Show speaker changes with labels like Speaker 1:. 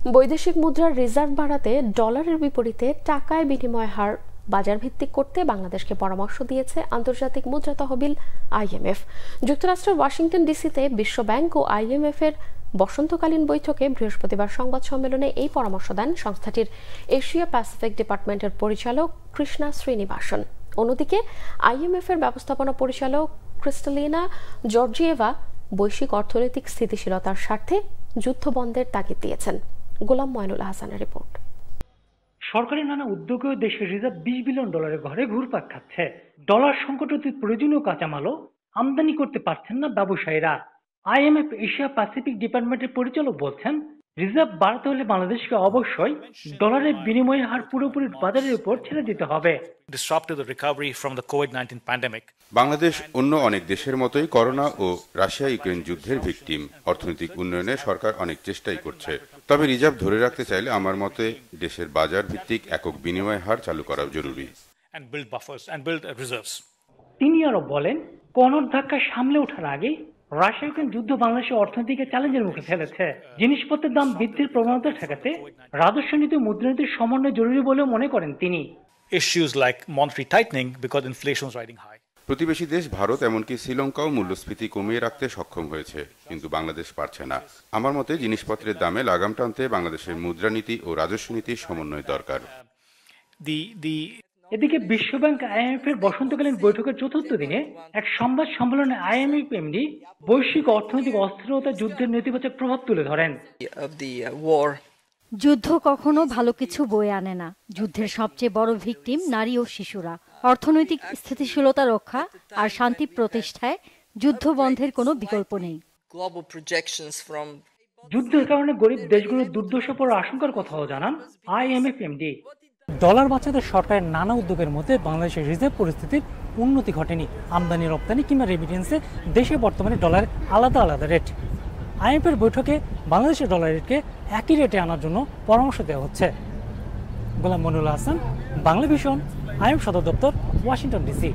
Speaker 1: বৈদেশিক মুদ্রার রিজার্ভ বাড়াতে ডলারের বিপরীতে টাকায় বিনিময় হার বাজার ভিত্তিক করতে বাংলাদেশকে পরামর্শ দিয়েছে আন্তর্জাতিক মুদ্রা তহবিল আইএমএফ। যুক্তরাষ্ট্রের ওয়াশিংটন ডিসিতে বিশ্বব্যাংক ও আইএমএফ এর বসন্তকালীন বৈঠকে বৃহস্পতিবার সংবাদ সম্মেলনে এই পরামর্শ দেন সংস্থাটির এশিয়া প্যাসিফিক ডিপার্টমেন্টের পরিচালক কৃষ্ণা শ্রীনিবাসন। অন্যদিকে আইএমএফ এর ব্যবস্থাপনা পরিচালক ক্রিস্টালিনা জর্জিয়েভা বৈশ্বিক অর্থনৈতিক স্থিতিশীলতার স্বার্থে যুদ্ধ বন্ধের তাগিদ দিয়েছেন। গোলাম ময়নুল হাসানের রিপোর্ট।
Speaker 2: সরকারি নানা উদ্যোগেও দেশের রিজার্ভ $20 বিলিয়ন ঘরে ঘুরপাক খাচ্ছে। ডলার সংকটে প্রয়োজনীয় কাঁচামালও আমদানি করতে পারছেন না ব্যবসায়ীরা। আইএমএফ এশিয়া প্যাসিফিক ডিপার্টমেন্টের পরিচালক বলছেন, রিজার্ভ বাড়াতে হলে বাংলাদেশকে অবশ্যই ডলারের বিনিময় হার পুরোপুরি বাজারের উপর ছেড়ে দিতে হবে।
Speaker 3: বাংলাদেশ অন্য অনেক দেশের মতোই করোনা ও রাশিয়া ইউক্রেন যুদ্ধের ভিকটিম। অর্থনৈতিক উন্নয়নে সরকার অনেক চেষ্টাই করছে, তবে রিজার্ভ ধরে রাখতে চাইলে আমার মতে দেশের বাজার ভিত্তিক একক বিনিময় হার চালু করা জরুরি।
Speaker 2: তিনি আরো বলেন, করোনার ধাক্কা সামলে ওঠার আগে রাশিয়া ইউক্রেন যুদ্ধ বাংলাদেশের অর্থনীতিকে চ্যালেঞ্জের মুখে ফেলেছে। জিনিসপত্রের দাম বৃদ্ধির প্রবণতা ঠেকাতে রাজস্ব নীতি ও মুদ্রানীতির সমন্বয় জরুরি বলেও মনে করেন তিনি।
Speaker 3: প্রতিবেশী দেশ ভারত এমনকি শ্রীলঙ্কাও মূল্যস্ফীতি কমিয়ে রাখতে সক্ষম হয়েছে, কিন্তু বাংলাদেশ পারছে না। আমার মতে জিনিসপত্রের দামে লাগাম টানতে বাংলাদেশের মুদ্রানীতি ও রাজস্ব নীতির সমন্বয় দরকার।
Speaker 2: এদিকে বিশ্বব্যাংক আইএমএফ এর বসন্তকালীন বৈঠকের চতুর্থ দিনে এক সংবাদ সম্মেলনে আইএমএফ এমডি বৈশ্বিক অর্থনৈতিক অস্থিরতা যুদ্ধের নেতিবাচক প্রভাব তুলে ধরেন।
Speaker 4: যুদ্ধ কখনো ভালো কিছু বয়ে আনে না। যুদ্ধের সবচেয়ে বড় ভিকটিম নারী ও শিশুরা। অর্থনৈতিক স্থিতিশীলতা রক্ষা আর শান্তি প্রতিষ্ঠায় যুদ্ধ বন্ধের কোনো বিকল্প নেই।
Speaker 2: যুদ্ধের কারণে গরিব দেশগুলোর দুর্দশা পড়ার আশঙ্কার কথাও জানান আইএমএফ এমডি।
Speaker 5: ডলার বাঁচাতে সরকারের নানা উদ্যোগের মধ্যে বাংলাদেশের রিজার্ভ পরিস্থিতির উন্নতি ঘটেনি। আমদানি রপ্তানি কিংবা রেমিটেন্সে দেশে বর্তমানে ডলারের আলাদা আলাদা রেট। আইএমএফের বৈঠকে বাংলাদেশের ডলার রেটকে একই রেটে আনার জন্য পরামর্শ দেওয়া হচ্ছে। গোলাম মনিরুল হাসান, বাংলা ভিশন, আইএমএফ সদর দপ্তর, ওয়াশিংটন ডিসি।